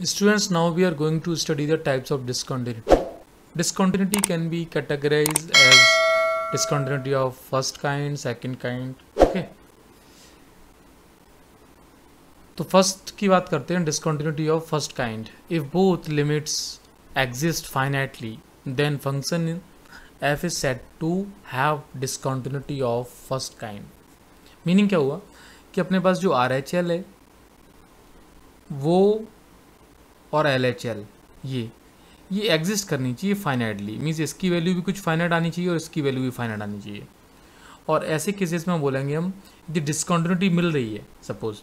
Students, now we are going to study the types of discontinuity. Discontinuity can be categorized as discontinuity of first kind, second kind. Okay. तो first की बात करते हैं, discontinuity of first kind. If both limits exist finitely, then function f is said to have discontinuity of first kind. Meaning क्या हुआ कि अपने पास जो RHL है वो और LHL ये एग्जिस्ट करनी चाहिए फाइनाइटली, मीन्स इसकी वैल्यू भी कुछ फाइनाइट आनी चाहिए और इसकी वैल्यू भी फाइनाइट आनी चाहिए. और ऐसे केसेस में बोलेंगे हम यदि डिस्कॉन्टिन्यूटी मिल रही है, सपोज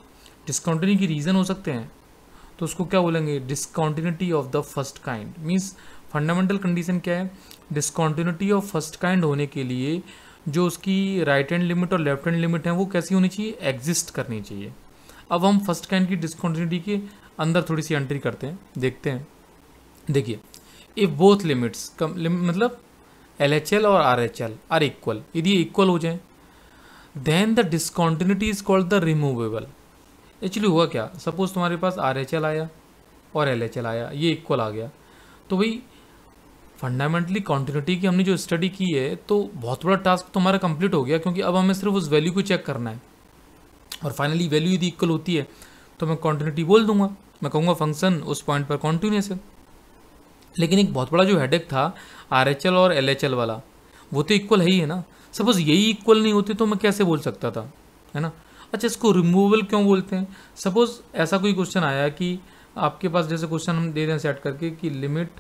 डिस्कॉन्टिन्यूटी की रीज़न हो सकते हैं, तो उसको क्या बोलेंगे, discontinuity of the first kind. Means fundamental condition क्या है, डिस्कॉन्टिन्यूटी ऑफ फर्स्ट काइंड होने के लिए जो उसकी राइट हैंड लिमिट और लेफ्ट हैंड लिमिट है वो कैसी होनी चाहिए, एग्जिस्ट करनी चाहिए. अब हम फर्स्ट काइंड की डिस्कॉन्टिन्यूटी के अंदर थोड़ी सी एंट्री करते हैं, देखते हैं. देखिए, इफ बोथ लिमिट्स मतलब LHL और RHL आर इक्वल, यदि इक्वल हो जाए then the discontinuity is called the removable. Actually हुआ क्या, सपोज तुम्हारे पास RHL आया और LHL आया, ये इक्वल आ गया, तो भाई फंडामेंटली कॉन्टिन्यूटी की हमने जो स्टडी की है तो बहुत बड़ा टास्क तुम्हारा कंप्लीट हो गया, क्योंकि अब हमें सिर्फ उस वैल्यू को चेक करना है और फाइनली वैल्यू यदि इक्वल होती है तो मैं कॉन्टिन्यूटी बोल दूंगा, मैं कहूँगा फंक्शन उस पॉइंट पर कॉन्टिन्यूस है. लेकिन एक बहुत बड़ा जो हेडेक था RHL और LHL वाला, वो तो इक्वल है ही है ना. सपोज यही इक्वल नहीं होते तो मैं कैसे बोल सकता था, है ना. अच्छा, इसको रिमूवेबल क्यों बोलते हैं. सपोज ऐसा कोई क्वेश्चन आया कि आपके पास, जैसे क्वेश्चन हम दे दें सेट करके कि लिमिट,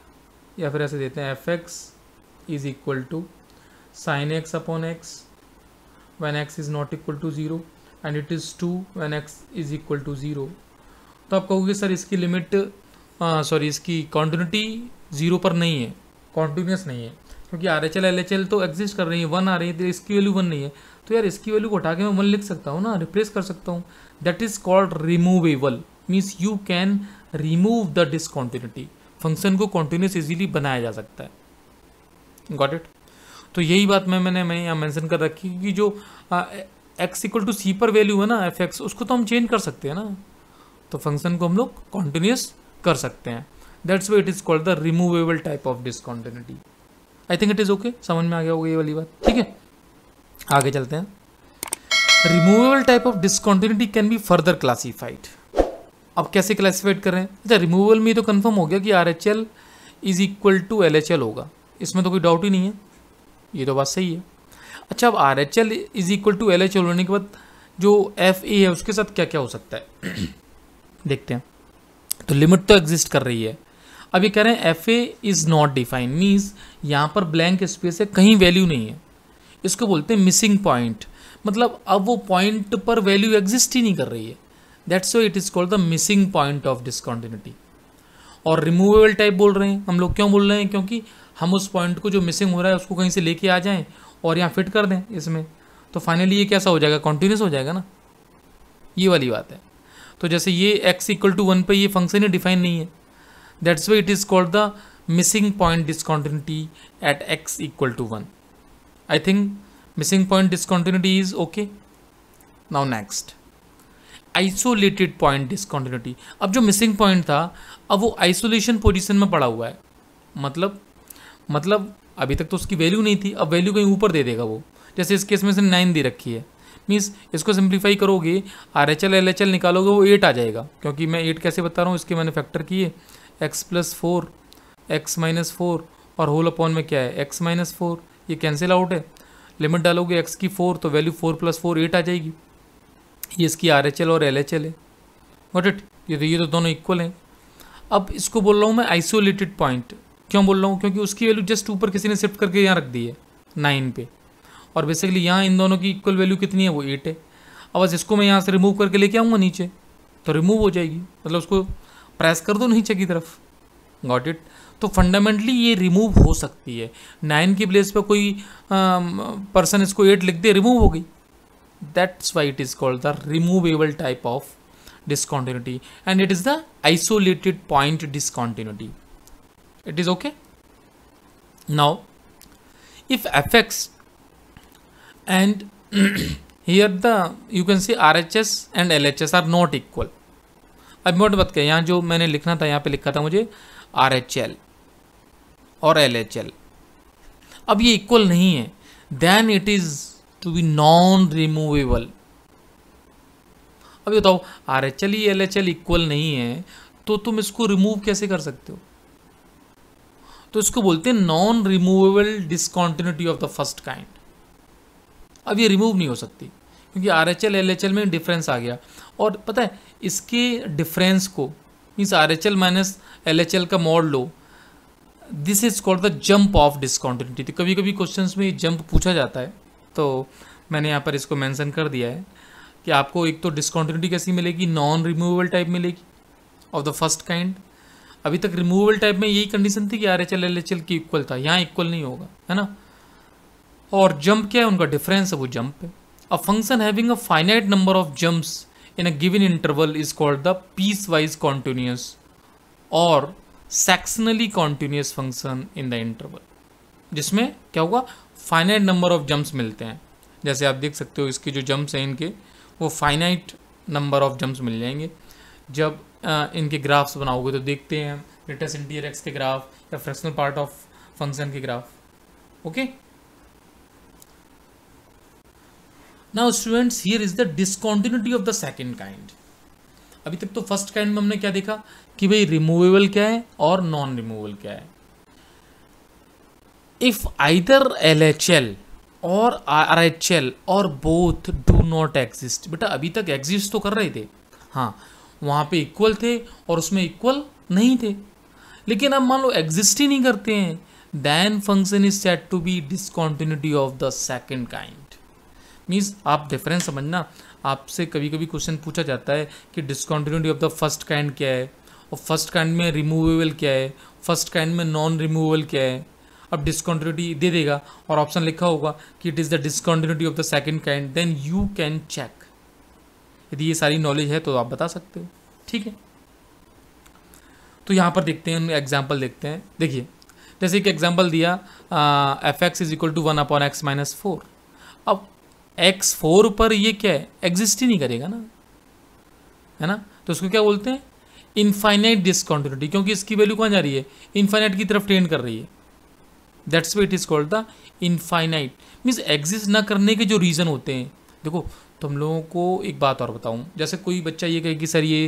या फिर ऐसे देते हैं fx is equal to sine x upon x when x is not equal to 0 and it is 2 when x is equal to 0. तो आप कहोगे सर इसकी लिमिट इसकी कॉन्टिन्यूटी 0 पर नहीं है, कॉन्टिन्यूस नहीं है, क्योंकि RHL LHL तो एग्जिस्ट कर रही है, 1 आ रही है, तो इसकी वैल्यू 1 नहीं है. तो यार इसकी वैल्यू को हटा के मैं 1 लिख सकता हूँ ना, रिप्लेस कर सकता हूँ. That is called removable, means you can remove the discontinuity. Function को कॉन्टिन्यूस इजीली बनाया जा सकता है. Got it. तो यही बात मैंने यहाँ मेंशन कर रखी कि जो x इक्वल टू c पर वैल्यू है ना fx, उसको तो हम चेंज कर सकते हैं ना, तो फंक्शन को हम लोग कॉन्टिन्यूस कर सकते हैं. That's why it is called the removable type of discontinuity. I think it is okay, समझ में आ गया होगा ये वाली बात. ठीक है, आगे चलते हैं. Removable type of discontinuity can be further classified. अब कैसे क्लासिफाइड कर रहे हैं. अच्छा, रिमूवेबल में तो कंफर्म हो गया कि RHL is equal to LHL होगा, इसमें तो कोई डाउट ही नहीं है, ये तो बात सही है. अच्छा, अब RHL is equal to LHL होने के बाद जो FA है उसके साथ क्या क्या हो सकता है देखते हैं. तो लिमिट तो एग्जिस्ट कर रही है. अब ये कह रहे हैं FA is not defined, means यहाँ पर ब्लैंक स्पेस है, कहीं वैल्यू नहीं है. इसको बोलते हैं मिसिंग पॉइंट, मतलब अब वो पॉइंट पर वैल्यू एग्जिस्ट ही नहीं कर रही है. That's why it is called the missing point of discontinuity. और रिमूवेबल टाइप बोल रहे हैं हम लोग, क्यों बोल रहे हैं, क्योंकि हम उस पॉइंट को जो मिसिंग हो रहा है उसको कहीं से लेके आ जाएं और यहाँ फिट कर दें इसमें, तो फाइनली ये कैसा हो जाएगा, कॉन्टिन्यूस हो जाएगा ना. ये वाली बात है. तो जैसे ये x इक्वल टू 1 पे ये फंक्शन ही डिफाइन नहीं है, that's why it is called the missing point discontinuity at x equal to 1. I think missing point discontinuity is okay. Now next, isolated point discontinuity. अब जो मिसिंग पॉइंट था अब वो isolation position में पड़ा हुआ है, मतलब अभी तक तो उसकी वैल्यू नहीं थी, अब वैल्यू कहीं ऊपर दे देगा वो. जैसे इस केस में से 9 दे रखी है, मीन्स इसको सिंप्लीफाई करोगे RHL LHL निकालोगे वो 8 आ जाएगा, क्योंकि मैं 8 कैसे बता रहा हूँ, इसके मैंने फैक्टर किए x प्लस 4 x माइनस 4 और होल अपॉन में क्या है x माइनस 4, ये कैंसिल आउट है. लिमिट डालोगे x की 4 तो वैल्यू 4 प्लस 4 8 आ जाएगी. ये इसकी RHL और LHL है. Got it. ये तो दोनों इक्वल हैं. अब इसको बोल रहा हूँ मैं आइसोलेटेड पॉइंट. क्यों बोल रहा हूँ, क्योंकि उसकी वैल्यू जस्ट ऊपर किसी ने शिफ्ट करके यहाँ रख दी है 9 पे, और बेसिकली यहाँ इन दोनों की इक्वल वैल्यू कितनी है, वो 8 है. अब बस इसको मैं यहाँ से रिमूव करके लेके आऊँगा नीचे तो रिमूव हो जाएगी, मतलब उसको प्रेस कर दो नीचे की तरफ. Got it. तो फंडामेंटली ये रिमूव हो सकती है. 9 की प्लेस पर कोई पर्सन इसको 8 लिख दे, रिमूव हो गई. That's why it is called the removable type of discontinuity, and it is the isolated point discontinuity. It is okay. Now if fx and here the you can see RHS and LHS are not equal. अब note मत कर, यहाँ जो मैंने लिखना था यहाँ पे लिखा था मुझे RHL और LHL, अब ये इक्वल नहीं है, then it is to be non removable. अब बताओ RHL ही LHL इक्वल नहीं है तो तुम इसको रिमूव कैसे कर सकते हो? तो इसको बोलते हैं non removable discontinuity of the first kind. अब ये रिमूव नहीं हो सकती क्योंकि RHL LHL में डिफरेंस आ गया, और पता है इसके डिफरेंस को मीन्स RHL माइनस LHL का mod low, this is called the jump of discontinuity. तो कभी कभी क्वेश्चंस में जंप पूछा जाता है, तो मैंने यहाँ पर इसको मेंशन कर दिया है कि आपको एक तो डिसकॉन्टिन्यूटी कैसी मिलेगी, नॉन रिमूवेबल टाइप मिलेगी ऑफ द फर्स्ट काइंड। अभी तक रिमूवेबल टाइप में यही कंडीशन थी कि RHL LHL की इक्वल था, यहाँ इक्वल नहीं होगा, है ना। और जंप क्या है, उनका डिफरेंस है, वो जंप है। A function having a finite number of jumps in a given interval is called the piecewise continuous और sectionally continuous function in the interval, जिसमें क्या होगा, फाइनाइट नंबर ऑफ जंप्स मिलते हैं। जैसे आप देख सकते हो इसके जो जंप्स हैं इनके, वो फाइनाइट नंबर ऑफ जंप्स मिल जाएंगे। जब इनके ग्राफ्स बनाओगे तो देखते हैं ग्रेटेस्ट इंटीरियर एक्स के ग्राफ या फ्रैक्शनल पार्ट ऑफ फंक्शन के graph. Okay, now students here is the discontinuity of the second kind. अभी तक तो फर्स्ट काइंड में हमने क्या देखा कि भाई रिमूवेबल क्या है और नॉन रिमूवेबल क्या है। इफ आइदर LHL और RHL और बोथ डू नॉट एग्जिस्ट, बेटा अभी तक एग्जिस्ट तो कर रहे थे, हाँ वहाँ पे इक्वल थे और उसमें इक्वल नहीं थे, लेकिन अब मान लो एग्जिस्ट ही नहीं करते हैं, then function is said to be discontinuity of the second kind. Means आप डिफरेंस समझना, आपसे कभी कभी क्वेश्चन पूछा जाता है कि discontinuity of the first kind क्या है, और फर्स्ट काइंड में रिमूवेबल क्या है, फर्स्ट काइंड में नॉन रिमूवेबल क्या है। अब डिसकॉन्टिन्यूटी दे देगा और ऑप्शन लिखा होगा कि it is the discontinuity of the second kind, then you can check. यदि ये सारी नॉलेज है तो आप बता सकते हो, ठीक है। तो यहाँ पर देखते हैं, एग्जाम्पल देखते हैं। देखिए जैसे एक एग्जाम्पल दिया, fx is equal to 1/x minus 4। अब x4 पर ये क्या है, एग्जिस्ट ही नहीं करेगा ना, है ना। तो उसको क्या बोलते हैं, इनफाइनाइट डिसकॉन्टिन्यूटी, क्योंकि इसकी वैल्यू कहाँ जा रही है, इनफाइनाइट की तरफ टेंड कर रही है, that's why it is called the infinite. Means exist ना करने के जो रीज़न होते हैं, देखो तुम लोगों को एक बात और बताऊं, जैसे कोई बच्चा ये कहे कि सर ये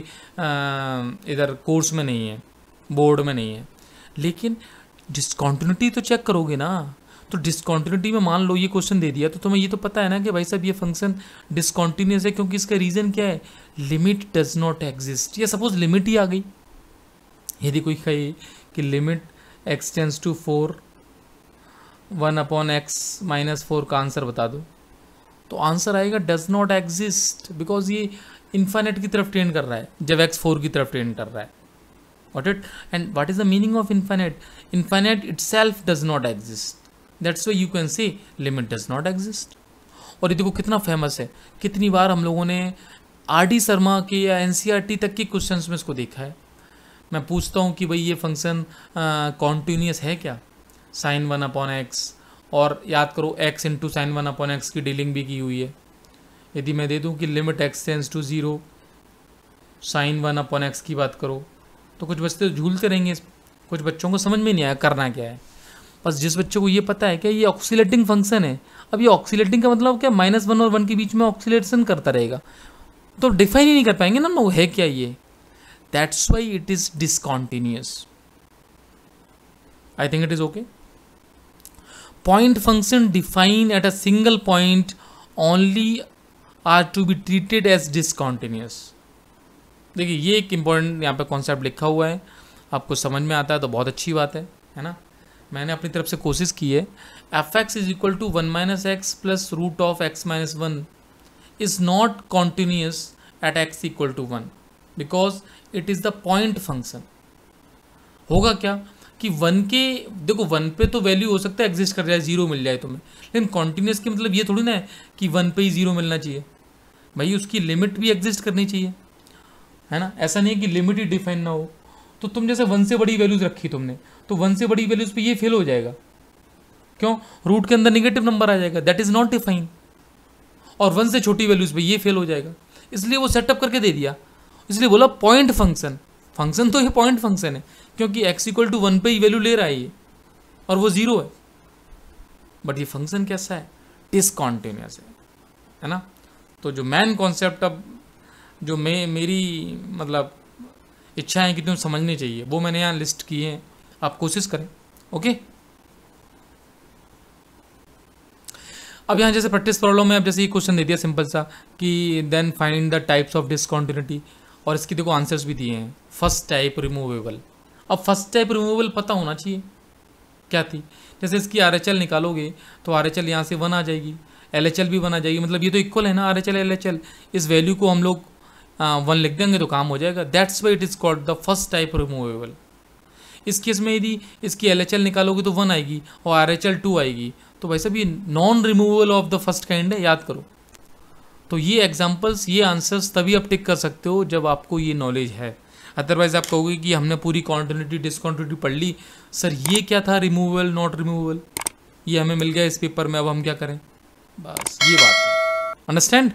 इधर कोर्स में नहीं है, बोर्ड में नहीं है, लेकिन डिसकॉन्टिन्यूटी तो चेक करोगे ना। तो डिसकॉन्टिन्यूटी में मान लो ये क्वेश्चन दे दिया तो तुम्हें ये तो पता है ना कि भाई साहब ये फंक्शन डिसकॉन्टिन्यूस है, क्योंकि इसका रीज़न क्या है, लिमिट डज नॉट एग्जिस्ट। या सपोज लिमिट ही आ गई, यदि कोई कहे कि limit x tends to 4 1/x minus 4 का आंसर बता दो, तो आंसर आएगा डज नॉट एग्जिस्ट, बिकॉज ये इन्फाइनाइट की तरफ टेंड कर रहा है जब x4 की तरफ टेंड कर रहा है। Got it? And what is the meaning of infinite? Infinite itself does not exist. That's why you can say limit does not exist. और ये देखो कितना फेमस है, कितनी बार हम लोगों ने RD शर्मा के या NCERT तक के क्वेश्चंस में इसको देखा है। मैं पूछता हूँ कि भाई ये फंक्शन कॉन्टिन्यूस है क्या, sin 1/x, और याद करो x इंटू साइन 1/x की डीलिंग भी की हुई है। यदि मैं दे दूँ कि limit x tends to 0 sin 1/x की बात करो, तो कुछ बच्चे झूलते रहेंगे, कुछ बच्चों को समझ में नहीं आया करना क्या है। बस जिस बच्चों को ये पता है कि ये ऑक्सीलेटिंग फंक्शन है, अब ये ऑक्सीलेटिंग का मतलब क्या, -1 और 1 के बीच में ऑक्सीलेशन करता रहेगा, तो डिफाइन ही नहीं कर पाएंगे ना वो है क्या ये। That's why it is discontinuous. I think it is okay. Point function define at a single point only are to be treated as discontinuous. देखिए ये एक इम्पॉर्टेंट यहाँ पे कॉन्सेप्ट लिखा हुआ है, आपको समझ में आता है तो बहुत अच्छी बात है ना। मैंने अपनी तरफ से कोशिश की है। fx is equal to 1 - x plus root of x - 1 is not continuous at x equal to 1 because it is the point function. होगा क्या कि 1 के, देखो 1 पे तो वैल्यू हो सकता है एग्जिस्ट कर जाए, 0 मिल जाए तुम्हें, लेकिन कॉन्टिन्यूस की मतलब ये थोड़ी ना है कि 1 पे ही 0 मिलना चाहिए, भाई उसकी लिमिट भी एग्जिस्ट करनी चाहिए, है ना। ऐसा नहीं है कि लिमिट ही डिफाइन ना हो। तो तुम जैसे 1 से बड़ी वैल्यूज रखी तुमने, तो 1 से बड़ी वैल्यूज पे ये फेल हो जाएगा, क्यों, रूट के अंदर नेगेटिव नंबर आ जाएगा, दैट इज नॉट डिफाइन। और 1 से छोटी वैल्यूज पे ये फेल हो जाएगा, इसलिए वो सेटअप करके दे दिया। इसलिए बोला पॉइंट फंक्शन। फंक्शन तो ये पॉइंट फंक्शन है, क्योंकि x इक्वल टू 1 पे ही वैल्यू ले रहा है ये, और वो 0 है। बट ये फंक्शन कैसा है? डिसकॉन्टिन्यूअस है ना। तो जो मेन कॉन्सेप्ट अब जो मेरी मतलब इच्छा है कि तुम समझनी चाहिए, वो मैंने यहाँ लिस्ट किए हैं, आप कोशिश करें। ओके, अब यहाँ जैसे प्रैक्टिस प्रॉब्लम में अब जैसे ये क्वेश्चन दे दिया सिंपल सा कि then find the types of discontinuity, और इसकी देखो आंसर्स भी दिए हैं। First type removable. अब फर्स्ट टाइप रिमूवेबल पता होना चाहिए क्या थी। जैसे इसकी RHL निकालोगे तो RHL यहाँ से 1 आ जाएगी, LHL भी 1 आ जाएगी, मतलब ये तो इक्वल है ना RHL LHL। इस वैल्यू को हम लोग 1 लिख देंगे तो काम हो जाएगा। That's why it is called the first type removable. इस केस में यदि इसकी LHL निकालोगे तो 1 आएगी और RHL 2 आएगी, तो वैसे भी non removable of the first kind है, याद करो। तो ये एग्जांपल्स, ये आंसर्स तभी आप टिक कर सकते हो जब आपको ये नॉलेज है। अदरवाइज आप कहोगे कि हमने पूरी कॉन्टिन्यूटी डिसकॉन्टिन्यूटी पढ़ ली, सर ये क्या था रिमूवेबल नॉट रिमूवेबल, ये हमें मिल गया इस पेपर में, अब हम क्या करें। बस ये बात है, अंडरस्टैंड।